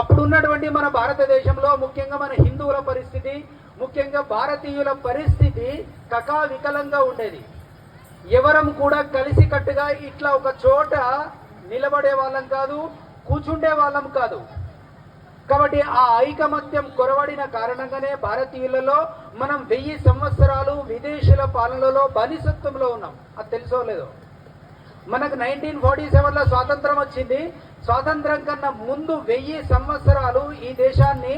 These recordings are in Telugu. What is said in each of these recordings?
అప్పుడు ఉన్నటువంటి మన భారతదేశంలో ముఖ్యంగా మన హిందువుల పరిస్థితి, ముఖ్యంగా భారతీయుల పరిస్థితి కకావికలంగా ఉండేది. ఎవరం కూడా కలిసికట్టుగా ఇట్లా ఒక చోట నిలబడే వాళ్ళం కాదు, కూర్చుండే వాళ్ళం కాదు. కాబట్టి ఆ ఐకమత్యం కొరవడిన కారణంగానే భారతీయులలో మనం 1000 సంవత్సరాలు విదేశీయుల పాలనలో బానిసత్వంలో ఉన్నాం. అది తెలుసో లేదో. మనకు 1947లో స్వాతంత్రం వచ్చింది. స్వాతంత్రం కన్నా ముందు 1000 సంవత్సరాలు ఈ దేశాన్ని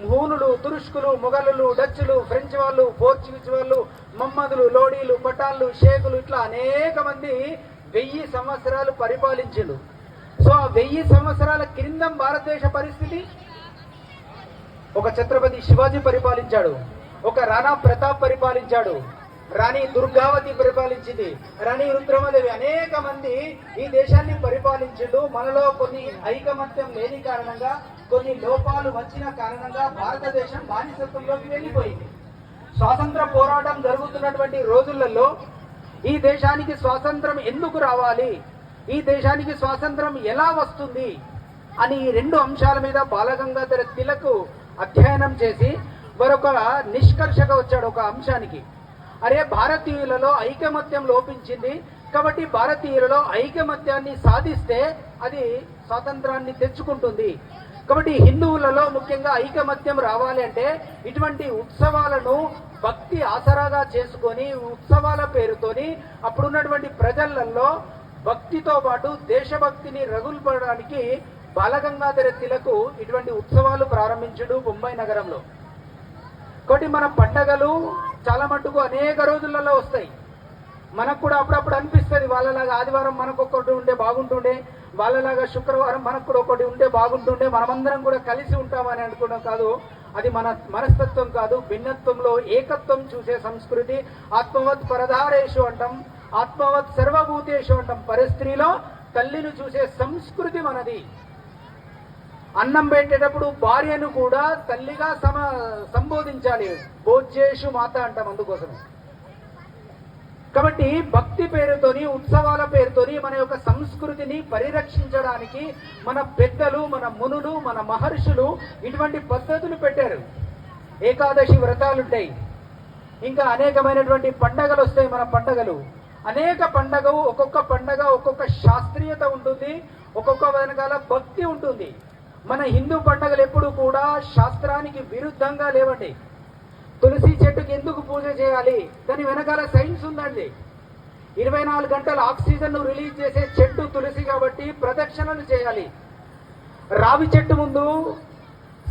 హూనులు, తురుష్కులు, మొఘలులు, డచ్చులు, ఫ్రెంచ్ వాళ్ళు, పోర్చుగీస్ వాళ్ళు, మహమ్మదులు, లోడీలు, పఠాన్లు, షేకులు ఇట్లా అనేక మంది 1000 సంవత్సరాలు పరిపాలించిండు. సో ఆ 1000 సంవత్సరాల క్రిందం భారతదేశ పరిస్థితి, ఒక ఛత్రపతి శివాజీ పరిపాలించాడు, ఒక రాణా ప్రతాప్ పరిపాలించాడు, రాణి దుర్గావతి పరిపాలించింది, రాణి రుద్రమదేవి, అనేక మంది ఈ దేశాన్ని పరిపాలించిండు. మనలో కొన్ని ఐకమత్యం లేని కారణంగా, కొన్ని లోపాలు వచ్చిన కారణంగా భారతదేశం బానిసత్వంలోకి వెళ్ళిపోయింది. స్వాతంత్ర పోరాటం జరుగుతున్నటువంటి రోజులలో ఈ దేశానికి స్వాతంత్రం ఎందుకు రావాలి, ఈ దేశానికి స్వాతంత్రం ఎలా వస్తుంది అని ఈ 2 అంశాల మీద బాలగంగాధర తిలక్ అధ్యయనం చేసి మరొక నిష్కర్షగా వచ్చాడు ఒక అంశానికి. అరే, భారతీయులలో ఐకమత్యం లోపించింది కాబట్టి భారతీయులలో ఐకమత్యాన్ని సాధిస్తే అది స్వాతంత్రాన్ని తెచ్చుకుంటుంది. కాబట్టి హిందువులలో ముఖ్యంగా ఐకమత్యం రావాలి అంటే ఇటువంటి ఉత్సవాలను భక్తి ఆసరాగా చేసుకొని, ఉత్సవాల పేరుతోని అప్పుడున్నటువంటి ప్రజలలో భక్తితో పాటు దేశభక్తిని రగుల్పడానికి బాలగంగాధర తిలక్ ఇటువంటి ఉత్సవాలు ప్రారంభించాడు బొంబాయి నగరంలో. కాబట్టి మన పండగలు చాలా మట్టుకు అనేక రోజులలో వస్తాయి. మనకు కూడా అప్పుడప్పుడు అనిపిస్తుంది, వాళ్ళలాగా ఆదివారం మనకు ఒకటి ఉంటే బాగుంటుండే, వాళ్ళలాగా శుక్రవారం మనకు కూడా ఒకటి ఉంటే బాగుంటుండే, మనమందరం కూడా కలిసి ఉంటామని అనుకోవడం కాదు. అది మన మనస్తత్వం కాదు. భిన్నత్వంలో ఏకత్వం చూసే సంస్కృతి. ఆత్మవత్ పరధారేషు అంటాం, ఆత్మవత్ సర్వభూతేషు అంటాం. పరస్త్రీలో తల్లిని చూసే సంస్కృతి మనది. అన్నం పెట్టేటప్పుడు భార్యను కూడా తల్లిగా సంబోధించాలి. భోజ్యేషు మాత అంటాం అందుకోసమే. కాబట్టి భక్తి పేరుతోని, ఉత్సవాల పేరుతోని మన యొక్క సంస్కృతిని పరిరక్షించడానికి మన పెద్దలు, మన మునులు, మన మహర్షులు ఇటువంటి పద్ధతులు పెట్టారు. ఏకాదశి వ్రతాలుంటాయి, ఇంకా అనేకమైనటువంటి పండగలు వస్తాయి. మన పండగలు అనేక పండగలు, ఒక్కొక్క పండగ ఒక్కొక్క శాస్త్రీయత ఉంటుంది, ఒక్కొక్క వెనకాల భక్తి ఉంటుంది. మన హిందూ పండుగలు ఎప్పుడు కూడా శాస్త్రానికి విరుద్ధంగా లేవండి. తులసి చెట్టుకి ఎందుకు పూజ చేయాలి, దాని వెనకాల సైన్స్ ఉందండి. 24 గంటలు ఆక్సిజన్ రిలీజ్ చేసే చెట్టు తులసి కాబట్టి ప్రదక్షిణలు చేయాలి. రావి చెట్టు ముందు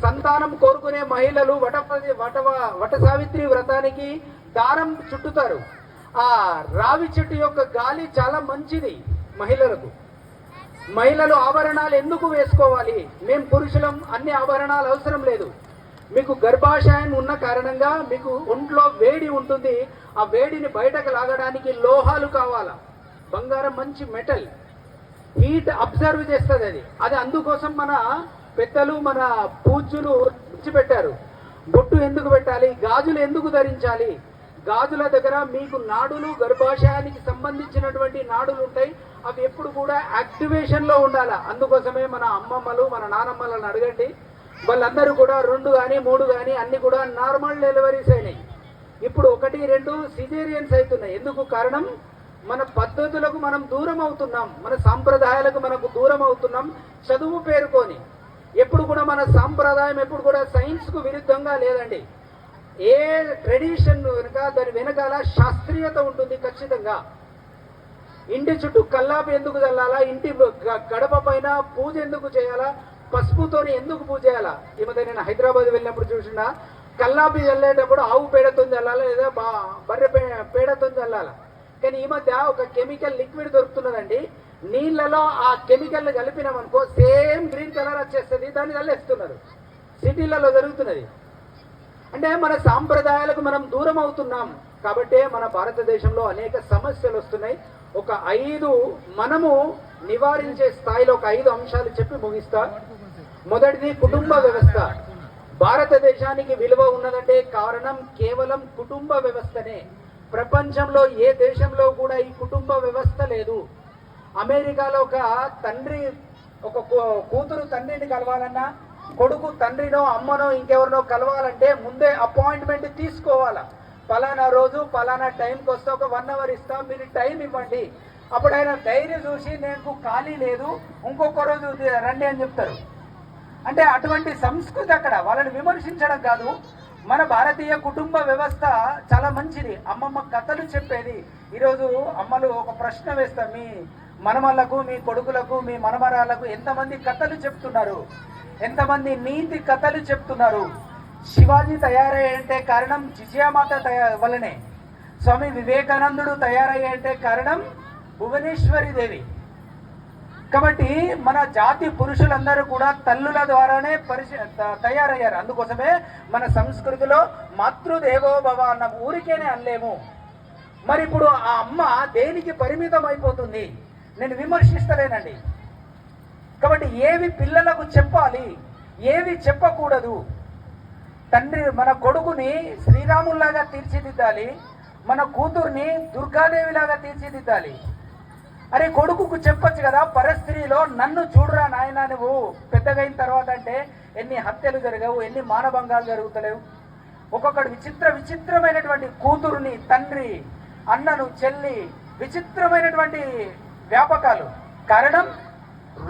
సంతానం కోరుకునే మహిళలు వట సావిత్రి వ్రతానికి దారం చుట్టుతారు. ఆ రావి చెట్టు యొక్క గాలి చాలా మంచిది మహిళలకు. మహిళలు ఆభరణాలు ఎందుకు వేసుకోవాలి? మేము పురుషులం, అన్ని ఆభరణాలు అవసరం లేదు. మీకు గర్భాశయం ఉన్న కారణంగా మీకు ఒంట్లో వేడి ఉంటుంది. ఆ వేడిని బయటకు లాగడానికి లోహాలు కావాలా. బంగారం మంచి మెటల్, హీట్ అబ్జర్వ్ చేస్తుంది. అది అందుకోసం మన పెద్దలు, మన పూజ్యులు పెట్టారు. బొట్టు ఎందుకు పెట్టాలి, గాజులు ఎందుకు ధరించాలి? గాజుల దగ్గర మీకు నాడులు, గర్భాశయానికి సంబంధించినటువంటి నాడులు ఉంటాయి. అవి ఎప్పుడు కూడా యాక్టివేషన్లో ఉండాలి. అందుకోసమే మన అమ్మమ్మలు, మన నానమ్మలను అడగండి, వాళ్ళందరూ కూడా 2 కానీ 3 కానీ అన్ని కూడా నార్మల్ డెలివరీస్ అయినాయి. ఇప్పుడు 1, 2 సిజేరియన్స్ అవుతున్నాయి. ఎందుకు కారణం? మన పద్ధతులకు మనం దూరం అవుతున్నాం, మన సాంప్రదాయాలకు మనకు దూరం అవుతున్నాం చదువు పేరుకొని. ఎప్పుడు కూడా మన సాంప్రదాయం ఎప్పుడు కూడా సైన్స్కు విరుద్ధంగా లేదండి. ఏ ట్రెడిషన్ వెనుక దాని వెనకాల శాస్త్రీయత ఉంటుంది ఖచ్చితంగా. ఇంటి చుట్టూ కల్లాపి ఎందుకు చల్లాలా, ఇంటి గడప పైన పూజ ఎందుకు చేయాలా, పసుపుతోని ఎందుకు పూజ చేయాలా? ఈ మధ్య నేను హైదరాబాద్ వెళ్ళినప్పుడు చూసినా, కల్లాపి చల్లేటప్పుడు ఆవు పేడతో చల్లాలా లేదా బర్రె పేడతో చల్లాలా. కానీ ఈ మధ్య ఒక కెమికల్ లిక్విడ్ దొరుకుతున్నదండి, నీళ్లలో ఆ కెమికల్ కలిపినామనుకో సేమ్ గ్రీన్ కలర్ వచ్చేస్తుంది, దాన్ని చల్లేస్తున్నారు. సిటీలలో జరుగుతున్నది. అంటే మన సాంప్రదాయాలకు మనం దూరం అవుతున్నాం. కాబట్టే మన భారతదేశంలో అనేక సమస్యలు వస్తున్నాయి. ఒక 5 మనము నివారించే స్థాయిలో ఒక 5 అంశాలు చెప్పి ముగిస్తా. మొదటిది కుటుంబ వ్యవస్థ. భారతదేశానికి విలువ ఉన్నదంటే కారణం కేవలం కుటుంబ వ్యవస్థనే. ప్రపంచంలో ఏ దేశంలో కూడా ఈ కుటుంబ వ్యవస్థ లేదు. అమెరికాలో ఒక కూతురు తండ్రిని కలవాలన్నా, కొడుకు తండ్రినో అమ్మనో ఇంకెవరినో కలవాలంటే ముందే అపాయింట్మెంట్ తీసుకోవాలా. పలానా రోజు పలానా టైంకి వస్తే ఒక 1 అవర్ ఇస్తాం, మీరు టైం ఇవ్వండి. అప్పుడు ఆయన ధైర్యం చూసి నేను ఖాళీ లేదు ఇంకొక రోజు రండి అని చెప్తారు. అంటే అటువంటి సంస్కృతి అక్కడ. వాళ్ళని విమర్శించడం కాదు. మన భారతీయ కుటుంబ వ్యవస్థ చాలా మంచిది. అమ్మమ్మ కథలు చెప్పేది. ఈరోజు అమ్మలు ఒక ప్రశ్న వేస్తాం, మీ మనమలకు మీ కొడుకులకు మీ మనమరాలకు ఎంతమంది కథలు చెప్తున్నారు, ఎంతమంది నీతి కథలు చెప్తున్నారు. శివాజీ తయారయ్యంటే కారణం జిజియామాత వల్లనే. స్వామి వివేకానందుడు తయారయ్యంటే కారణం భువనేశ్వరి దేవి. కాబట్టి మన జాతి పురుషులందరూ కూడా తల్లుల ద్వారానే తయారయ్యారు. అందుకోసమే మన సంస్కృతిలో మాతృదేవోభవ అన్న ఊరికేనే అనలేము. మరి ఇప్పుడు ఆ అమ్మ దేనికి పరిమితం అయిపోతుంది? నేను విమర్శిస్తలేనండి. కాబట్టి ఏవి పిల్లలకు చెప్పాలి, ఏవి చెప్పకూడదు. తండ్రి మన కొడుకుని శ్రీరాముల్లాగా తీర్చిదిద్దాలి, మన కూతుర్ని దుర్గాదేవిలాగా తీర్చిదిద్దాలి. అరే కొడుకుకు చెప్పొచ్చు కదా, పరస్త్రీలో నన్ను చూడరా నాయన నువ్వు పెద్దగైన తర్వాత అంటే ఎన్ని హత్యలు జరగవు, ఎన్ని మానభంగాలు జరుగుతలేవు. ఒక్కొక్కడు విచిత్రమైనటువంటి కూతురుని, తండ్రి, అన్నను, చెల్లి, విచిత్రమైనటువంటి వ్యాపకాలు. కారణం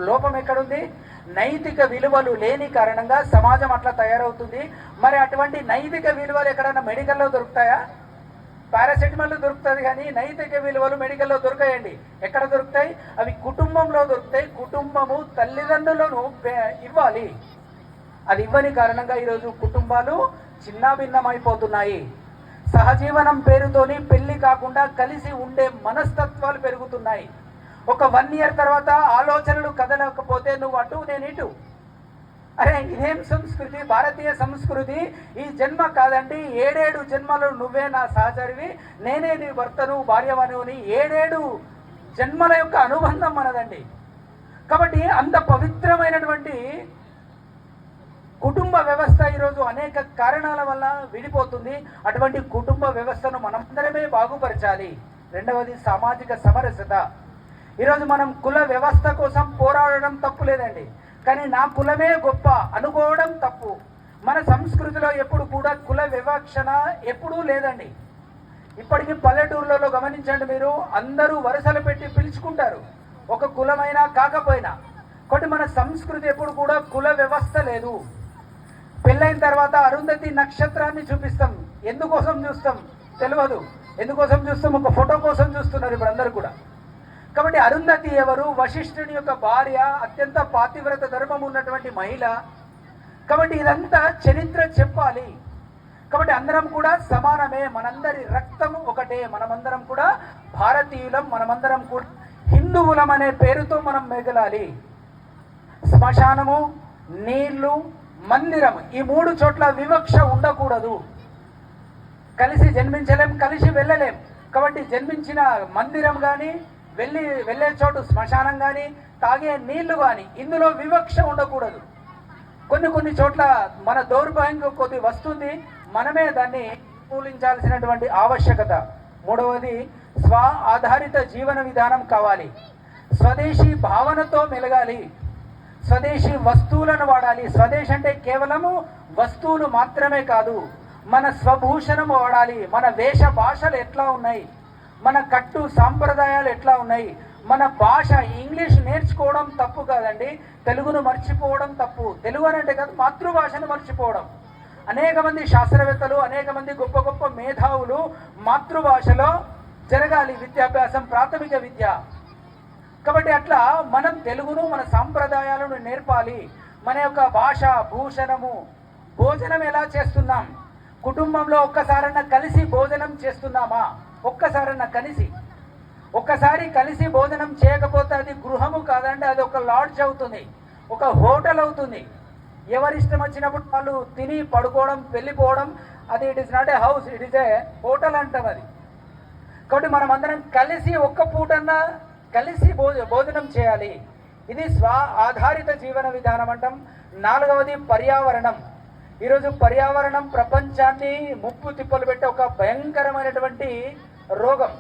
లోపం ఎక్కడుంది? నైతిక విలువలు లేని కారణంగా సమాజం అట్లా తయారవుతుంది. మరి అటువంటి నైతిక విలువలు ఎక్కడైనా మెడికల్లో దొరుకుతాయా? పారాసెటమాల్ దొరుకుతుంది కానీ నైతిక విలువలు మెడికల్లో దొరకాయండి. ఎక్కడ దొరుకుతాయి? అవి కుటుంబంలో దొరుకుతాయి. కుటుంబము తల్లిదండ్రులను ఇవ్వాలి. అది ఇవ్వని కారణంగా ఈరోజు కుటుంబాలు చిన్నాభిన్నమైపోతున్నాయి. సహజీవనం పేరుతోని పెళ్లి కాకుండా కలిసి ఉండే మనస్తత్వాలు పెరుగుతున్నాయి. ఒక 1 ఇయర్ తర్వాత ఆలోచనలు కదలకపోతే నువ్వు అటు నేను ఇటు. అరే ఇదేం సంస్కృతి? భారతీయ సంస్కృతి ఈ జన్మ కాదండి, 7 జన్మలు నువ్వే నా సహచరివి, నేనే నీ భర్తను భార్యవనుని, 7 జన్మల యొక్క అనుబంధం మనదండి. కాబట్టి అంత పవిత్రమైనటువంటి కుటుంబ వ్యవస్థ ఈరోజు అనేక కారణాల వల్ల విడిపోతుంది. అటువంటి కుటుంబ వ్యవస్థను మనందరమే బాగుపరచాలి. రెండవది సామాజిక సమరసత. ఈరోజు మనం కుల వ్యవస్థ కోసం పోరాడడం తప్పు లేదండి, కానీ నా కులమే గొప్ప అనుకోవడం తప్పు. మన సంస్కృతిలో ఎప్పుడు కూడా కుల వివక్షణ ఎప్పుడూ లేదండి. ఇప్పటికీ పల్లెటూర్లలో గమనించండి మీరు, అందరూ వరుసలు పెట్టి పిలుచుకుంటారు, ఒక కులమైనా కాకపోయినా. కాబట్టి మన సంస్కృతి ఎప్పుడు కూడా కుల వ్యవస్థ లేదు. పెళ్ళైన తర్వాత అరుంధతి నక్షత్రాన్ని చూపిస్తాం. ఎందుకోసం చూస్తాం తెలియదు, ఎందుకోసం చూస్తాం? ఒక ఫోటో కోసం చూస్తున్నారు ఇప్పుడు అందరూ కూడా. కాబట్టి అరుంధతి ఎవరు? వశిష్ఠుని యొక్క భార్య, అత్యంత పాతివ్రత ధర్మం ఉన్నటువంటి మహిళ. కాబట్టి ఇదంతా చరిత్ర చెప్పాలి. కాబట్టి అందరం కూడా సమానమే, మనందరి రక్తం ఒకటే, మనమందరం కూడా భారతీయులం, మనమందరం కూడా హిందువులం అనే పేరుతో మనం మెగలాలి. శ్మశానము, నీళ్లు, మందిరం, ఈ 3 చోట్ల వివక్ష ఉండకూడదు. కలిసి జన్మించలేం, కలిసి వెళ్ళలేం. కాబట్టి జన్మించిన మందిరం కానీ, వెళ్ళే చోటు శ్మశానం కానీ, తాగే నీళ్లు కానీ, ఇందులో వివక్ష ఉండకూడదు. కొన్ని చోట్ల మన దౌర్భాగ్యం కొద్ది వస్తుంది, మనమే దాన్ని పూలించాల్సినటువంటి ఆవశ్యకత. మూడవది స్వ ఆధారిత జీవన విధానం కావాలి. స్వదేశీ భావనతో మెలగాలి. స్వదేశీ వస్తువులను వాడాలి. స్వదేశ్ అంటే కేవలము వస్తువులు మాత్రమే కాదు, మన స్వభూషణం వాడాలి. మన వేష భాషలు ఎట్లా ఉన్నాయి, మన కట్టు సాంప్రదాయాలు ఎట్లా ఉన్నాయి, మన భాష. ఇంగ్లీష్ నేర్చుకోవడం తప్పు కాదండి, తెలుగును మర్చిపోవడం తప్పు. తెలుగు అని అంటే కాదు, మాతృభాషను మర్చిపోవడం. అనేక మంది శాస్త్రవేత్తలు, అనేక మంది గొప్ప గొప్ప మేధావులు మాతృభాషలో జరగాలి విద్యాభ్యాసం, ప్రాథమిక విద్య. కాబట్టి అట్లా మనం తెలుగును, మన సాంప్రదాయాలను నేర్పాలి. మన యొక్క భాష, భూషణము, భోజనం ఎలా చేస్తున్నాం, కుటుంబంలో ఒక్కసారన్నా కలిసి భోజనం చేస్తున్నామా? ఒక్కసారన్నా ఒక్కసారి కలిసి భోజనం చేయకపోతే అది గృహము కాదండి, అది ఒక లాడ్జ్ అవుతుంది, ఒక హోటల్ అవుతుంది. ఎవరిష్టం వచ్చినప్పుడు వాళ్ళు తిని పడుకోవడం, వెళ్ళిపోవడం, అది it is not a house, it is a hotel అంటాం అది. కాబట్టి మనం అందరం కలిసి ఒక్క పూటన్నా కలిసి భోజనం చేయాలి. ఇది స్వ ఆధారిత జీవన విధానం అంటాం. 4వది పర్యావరణం. ఈరోజు పర్యావరణం ప్రపంచాన్ని ముప్పు తిప్పలు పెట్టే ఒక భయంకరమైనటువంటి రోగం.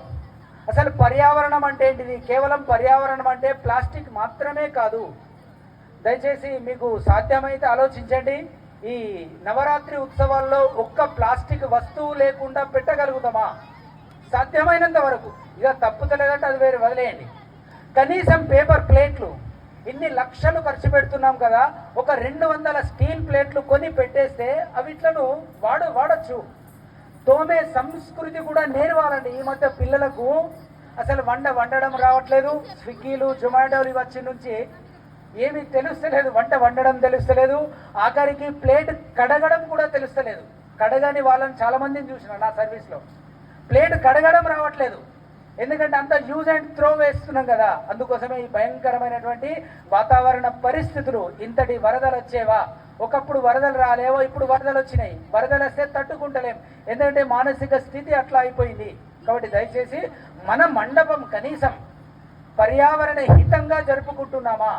అసలు పర్యావరణం అంటే ఏంటిది? కేవలం పర్యావరణం అంటే ప్లాస్టిక్ మాత్రమే కాదు. దయచేసి మీకు సాధ్యమైతే ఆలోచించండి. ఈ నవరాత్రి ఉత్సవాల్లో ఒక్క ప్లాస్టిక్ వస్తువు లేకుండా పెట్టగలుగుతామా? సాధ్యమైనంత వరకు. ఇక తప్పుతలేదంటే అది వేరే వదిలేయండి. కనీసం పేపర్ ప్లేట్లు ఇన్ని లక్షలు ఖర్చు పెడుతున్నాం కదా, ఒక 200 స్టీల్ ప్లేట్లు కొని పెట్టేస్తే అవిట్లను వాడచ్చు. తోమే సంస్కృతి కూడా నేర్వాలండి. ఈ మధ్య పిల్లలకు అసలు వండడం రావట్లేదు. స్విగ్గీలు, జొమాటోలు వచ్చి నుంచి ఏమీ తెలుస్తలేదు. వండడం తెలుస్తలేదు. ఆఖరికి ప్లేట్ కడగడం కూడా తెలుస్తలేదు. కడగని వాళ్ళని చాలా మందిని చూసిన నా సర్వీస్లో. ప్లేట్ కడగడం రావట్లేదు. ఎందుకంటే అంత యూజ్ అండ్ త్రో వేస్తున్నాం కదా. అందుకోసమే ఈ భయంకరమైనటువంటి వాతావరణ పరిస్థితులు. ఇంతటి వరదలు వచ్చేవా? ఒకప్పుడు వరదలు రాలేవో, ఇప్పుడు వరదలు వచ్చినాయి. వరదలు వస్తే తట్టుకుంటలేం, ఎందుకంటే మానసిక స్థితి అట్లా అయిపోయింది. కాబట్టి దయచేసి మన మండపం కనీసం పర్యావరణ హితంగా జరుపుకుంటున్నామా?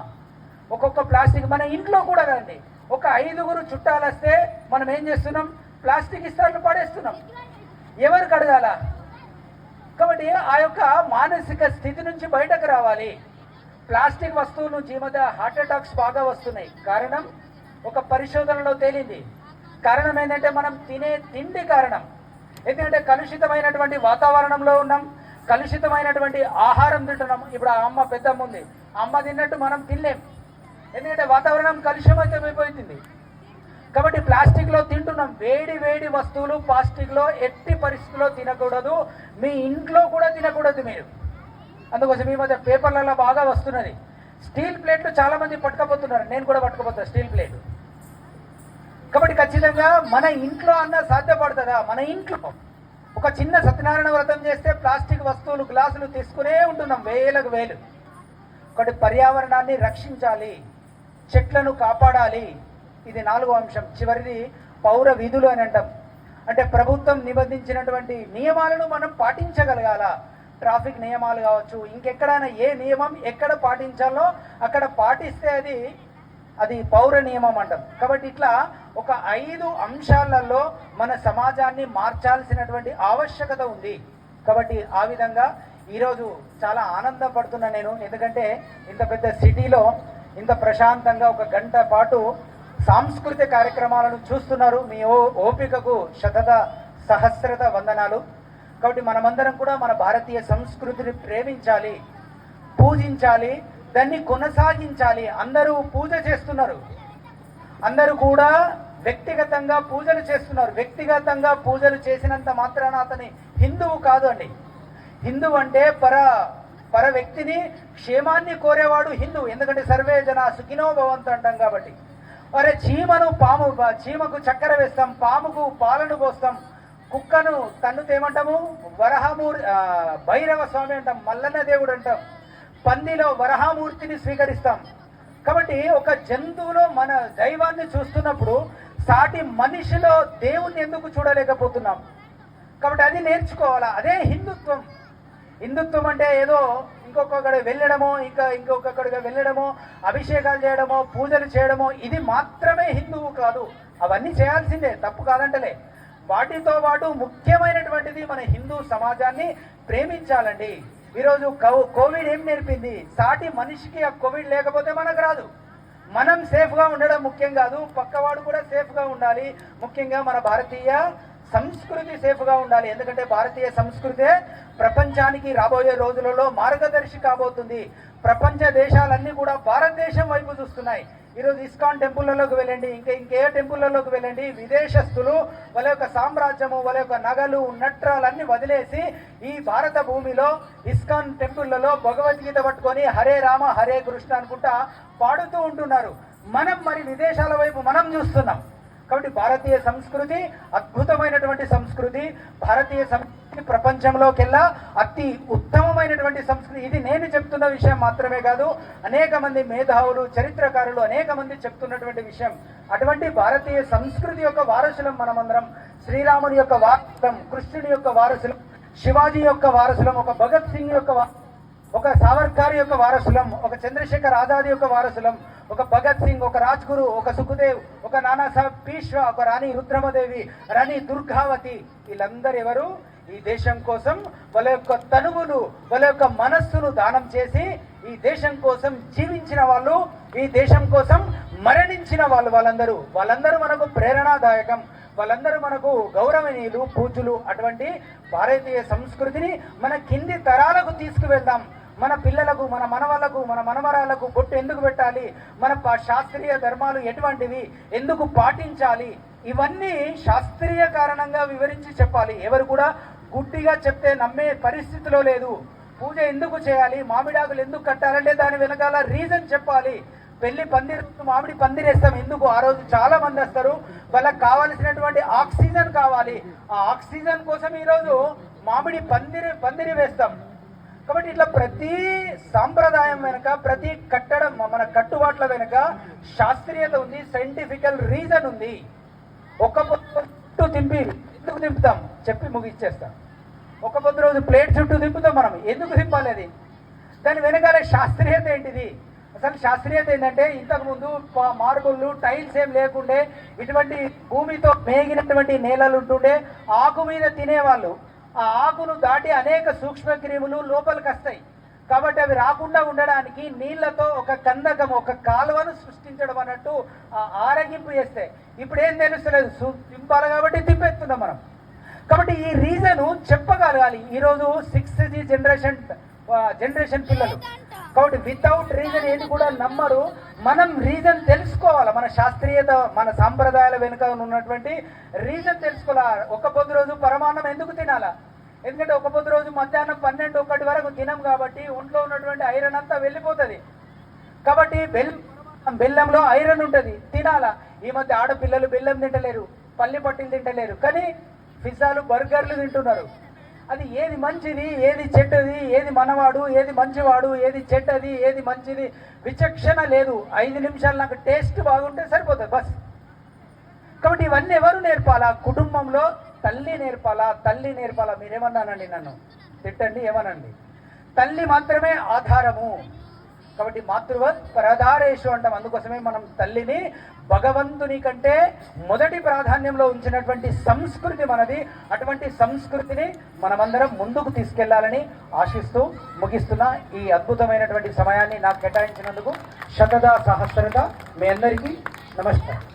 ఒక్కొక్క ప్లాస్టిక్ మన ఇంట్లో కూడా కదండి. ఒక 5గురు చుట్టాలు వస్తే మనం ఏం చేస్తున్నాం? ప్లాస్టిక్ ఇస్తాలను పడేస్తున్నాం. ఎవరు కడగాల? కాబట్టి ఆ యొక్క మానసిక స్థితి నుంచి బయటకు రావాలి. ప్లాస్టిక్ వస్తువుల నుంచి ఈ మధ్య హార్ట్ అటాక్స్ బాగా వస్తున్నాయి. కారణం ఒక పరిశోధనలో తేలింది. కారణం ఏంటంటే మనం తినే తిండి కారణం. ఎందుకంటే కలుషితమైనటువంటి వాతావరణంలో ఉన్నాం, కలుషితమైనటువంటి ఆహారం తింటున్నాం. ఇప్పుడు ఆ అమ్మ పెద్దమ్మ ఉంది, అమ్మ తిన్నట్టు మనం తినలేం. ఎందుకంటే వాతావరణం కలుషితమైపోతుంది. కాబట్టి ప్లాస్టిక్లో తింటున్నాం. వేడి వస్తువులు ప్లాస్టిక్లో ఎట్టి పరిస్థితుల్లో తినకూడదు. మీ ఇంట్లో కూడా తినకూడదు మీరు. అందుకోసం ఈ మధ్య పేపర్లలో బాగా వస్తున్నది. స్టీల్ ప్లేట్లు చాలా మంది పట్టుకపోతున్నారు. నేను కూడా పట్టుకపోతాను స్టీల్ ప్లేట్. కాబట్టి ఖచ్చితంగా మన ఇంట్లో అన్న సాధ్యపడుతుందా? మన ఇంట్లో ఒక చిన్న సత్యనారాయణ వ్రతం చేస్తే ప్లాస్టిక్ వస్తువులు, గ్లాసులు తీసుకునే ఉంటున్నాం వేలకు వేలు. ఒకటి పర్యావరణాన్ని రక్షించాలి, చెట్లను కాపాడాలి. ఇది 4వ అంశం. చివరిది పౌర విధులు అని అంటాం. అంటే ప్రభుత్వం నిబంధించినటువంటి నియమాలను మనం పాటించగలగాల. ట్రాఫిక్ నియమాలు కావచ్చు, ఇంకెక్కడైనా ఏ నియమం ఎక్కడ పాటించాలో అక్కడ పాటిస్తే అది పౌర నియమం అంటాం. కాబట్టి ఇట్లా ఒక 5 అంశాలలో మన సమాజాన్ని మార్చాల్సినటువంటి ఆవశ్యకత ఉంది. కాబట్టి ఆ విధంగా ఈరోజు చాలా ఆనందపడుతున్నా నేను. ఎందుకంటే ఇంత పెద్ద సిటీలో ఇంత ప్రశాంతంగా 1 గంట పాటు సాంస్కృతిక కార్యక్రమాలను చూస్తున్నారు. మీ ఓపికకు సహస్రత వందనాలు. కాబట్టి మనమందరం కూడా మన భారతీయ సంస్కృతిని ప్రేమించాలి, పూజించాలి, దాన్ని కొనసాగించాలి. అందరూ పూజ చేస్తున్నారు, అందరూ కూడా వ్యక్తిగతంగా పూజలు చేస్తున్నారు. వ్యక్తిగతంగా పూజలు చేసినంత మాత్రాన అతని హిందువు కాదు అండి. హిందువు అంటే పర వ్యక్తిని క్షేమాన్ని కోరేవాడు హిందువు. ఎందుకంటే సర్వే జన సుఖినో భవంతు అంటాం కాబట్టి. అరే చీమకు చక్కెర వేస్తాం, పాముకు పాలను పోస్తాం, కుక్కను తన్నుతేమంటాము భైరవ స్వామి అంటాం, మల్లన్న దేవుడు అంటాం, పందిలో వరహామూర్తిని స్వీకరిస్తాం. కాబట్టి ఒక జంతువులో మన దైవాన్ని చూస్తున్నప్పుడు సాటి మనిషిలో దేవుణ్ణి ఎందుకు చూడలేకపోతున్నాం? కాబట్టి అది నేర్చుకోవాలా. అదే హిందుత్వం. హిందుత్వం అంటే ఏదో ఇంకొకక్కడ వెళ్ళడమో, ఇంకొకక్కడికి వెళ్ళడమో, అభిషేకాలు చేయడమో, పూజలు చేయడమో, ఇది మాత్రమే హిందువు కాదు. అవన్నీ చేయాల్సిందే, తప్పు కాదంటలే. వాటితో పాటు ముఖ్యమైనటువంటిది మన హిందూ సమాజాన్ని ప్రేమించాలండి. ఈరోజు కోవిడ్ ఏం నేర్పింది? సాటి మనిషికి ఆ కోవిడ్ లేకపోతే మనకు రాదు. మనం సేఫ్గా ఉండడం ముఖ్యం కాదు, పక్కవాడు కూడా సేఫ్గా ఉండాలి. ముఖ్యంగా మన భారతీయ సంస్కృతి సేఫ్గా ఉండాలి. ఎందుకంటే భారతీయ సంస్కృతే ప్రపంచానికి రాబోయే రోజులలో మార్గదర్శి కాబోతుంది. ప్రపంచ దేశాలన్నీ కూడా భారతదేశం వైపు చూస్తున్నాయి. ఈరోజు ఇస్కాన్ టెంపుల్లోకి వెళ్ళండి, ఇంకే టెంపుల్లోకి వెళ్ళండి, విదేశస్తులు వాళ్ళ యొక్క సామ్రాజ్యము, వాళ్ళ యొక్క నగలు, నట్రాలన్నీ వదిలేసి ఈ భారత భూమిలో ఇస్కాన్ టెంపుల్లలో భగవద్గీత పట్టుకొని హరే రామ హరే కృష్ణ అనుకుంటా పాడుతూ ఉంటున్నారు. మనం మరి విదేశాల వైపు మనం చూస్తున్నాం. కాబట్టి భారతీయ సంస్కృతి అద్భుతమైనటువంటి సంస్కృతి. భారతీయ సంస్కృతి ప్రపంచంలోకెల్లా అతి ఉత్తమమైనటువంటి సంస్కృతి. ఇది నేను చెప్తున్న విషయం మాత్రమే కాదు, అనేక మంది మేధావులు, చరిత్రకారులు అనేక మంది చెప్తున్నటువంటి విషయం. అటువంటి భారతీయ సంస్కృతి యొక్క వారసులం మనమందరం. శ్రీరాముని యొక్క వారసులం, కృష్ణుడి యొక్క వారసులం, శివాజీ యొక్క వారసులం, ఒక భగత్ సింగ్ యొక్క ఒక సావర్కర్ యొక్క వారసులం, ఒక చంద్రశేఖర్ ఆజాద్ యొక్క వారసులం, ఒక భగత్ సింగ్, ఒక రాజ్గురు, ఒక సుఖదేవ్, ఒక నానాసాహెబ్ పీష్వా, ఒక రాణి రుద్రమదేవి, రాణి దుర్గావతి. వీళ్ళందరూ ఎవరు? ఈ దేశం కోసం వాళ్ళ యొక్క తనువులు, వాళ్ళ యొక్క మనస్సును దానం చేసి ఈ దేశం కోసం జీవించిన వాళ్ళు, ఈ దేశం కోసం మరణించిన వాళ్ళు, వాళ్ళందరూ మనకు ప్రేరణాదాయకం, వాళ్ళందరూ మనకు గౌరవనీయులు, పూజలు. అటువంటి భారతీయ సంస్కృతిని మన కింది తరాలకు తీసుకువెళ్దాం. మన పిల్లలకు, మన మనవలకు, మన మనమరాలకు బొట్టు ఎందుకు పెట్టాలి, మన శాస్త్రీయ ధర్మాలు ఎటువంటివి, ఎందుకు పాటించాలి, ఇవన్నీ శాస్త్రీయ కారణంగా వివరించి చెప్పాలి. ఎవరు కూడా గుడ్డిగా చెప్తే నమ్మే పరిస్థితిలో లేదు. పూజ ఎందుకు చేయాలి, మామిడాకులు ఎందుకు కట్టాలంటే దాని వెనకాల రీజన్ చెప్పాలి. పెళ్లి పందిరి, మామిడి పందిరేస్తాం ఎందుకు, ఆ రోజు చాలా మంది వస్తారు, వాళ్ళకి కావాల్సినటువంటి ఆక్సిజన్ కావాలి, ఆ ఆక్సిజన్ కోసం ఈరోజు మామిడి పందిరి వేస్తాం. కాబట్టి ఇట్లా ప్రతి సాంప్రదాయం వెనుక, ప్రతి కట్టడం, మన కట్టుబాట్ల వెనుక శాస్త్రీయత ఉంది, సైంటిఫికల్ రీజన్ ఉంది. ఒక పొద్దు తింపి ఎందుకు తింపుతాం చెప్పి ముగిచ్చేస్తాం. ఒక పొద్దు రోజు ప్లేట్ చుట్టూ తిప్పుతాం మనం, ఎందుకు తిప్పాలి అది, దాని వెనకాల శాస్త్రీయత ఏంటిది. అసలు శాస్త్రీయత ఏంటంటే, ఇంతకుముందు మార్బుళ్ళు, టైల్స్ ఏం లేకుండే, ఇటువంటి భూమితో మేగినటువంటి నేలలు ఉంటుండే, ఆకు మీద తినేవాళ్ళు. ఆ ఆకును దాటి అనేక సూక్ష్మక్రిములు లోపలికి వస్తాయి. కాబట్టి అవి రాకుండా ఉండడానికి నీళ్లతో ఒక కందకం, ఒక కాలువను సృష్టించడం అన్నట్టు ఆరగింపు చేస్తాయి. ఇప్పుడు ఏం తెలుస్తలేదు, తింపాలి కాబట్టి తిప్పేస్తున్నాం మనం. కాబట్టి ఈ రీజను చెప్పగలగాలి. ఈరోజు 6th జనరేషన్ పిల్లలు, కాబట్టి వితౌట్ రీజన్ ఏది కూడా నమ్మరు. మనం రీజన్ తెలుసుకోవాలి, మన శాస్త్రీయత, మన సాంప్రదాయాల వెనుక ఉన్నటువంటి రీజన్ తెలుసుకోవాలి. ఒక పొద్దు రోజు పరమాన్నం ఎందుకు తినాలా, ఎందుకంటే ఒక పొద్దు రోజు మధ్యాహ్నం 12-1 వరకు తినం కాబట్టి ఒంట్లో ఉన్నటువంటి ఐరన్ అంతా వెళ్ళిపోతుంది. కాబట్టి బెల్లంలో ఐరన్ ఉంటుంది, తినాలా. ఈ మధ్య ఆడపిల్లలు బెల్లం తింటలేరు, పల్లి పట్టీలు తింటలేరు, కానీ పిజ్జాలు, బర్గర్లు తింటున్నారు. అది ఏది మంచిది, ఏది చెడ్డది, ఏది మనవాడు, ఏది మంచివాడు, ఏది చెడ్డది, ఏది మంచిది విచక్షణ లేదు. 5 నిమిషాలు నాకు టేస్ట్ బాగుంటే సరిపోతుంది బస్. కాబట్టి ఇవన్నీ ఎవరు నేర్పాలా, కుటుంబంలో తల్లి నేర్పాలా. మీరేమన్నానండి, నన్ను తిట్టండి, ఏమనండి, తల్లి మాత్రమే ఆధారము. కాబట్టి మాతృవత్ పరధారేషు అంటాం. అందుకోసమే మనం తల్లిని భగవంతుని కంటే మొదటి ప్రాధాన్యంలో ఉంచినటువంటి సంస్కృతి మనది. అటువంటి సంస్కృతిని మనమందరం ముందుకు తీసుకెళ్లాలని ఆశిస్తూ ముగిస్తున్నా. ఈ అద్భుతమైనటువంటి సమయాన్ని నాకు కేటాయించినందుకు శతదా సహస్రత. మీ అందరికీ నమస్కారం.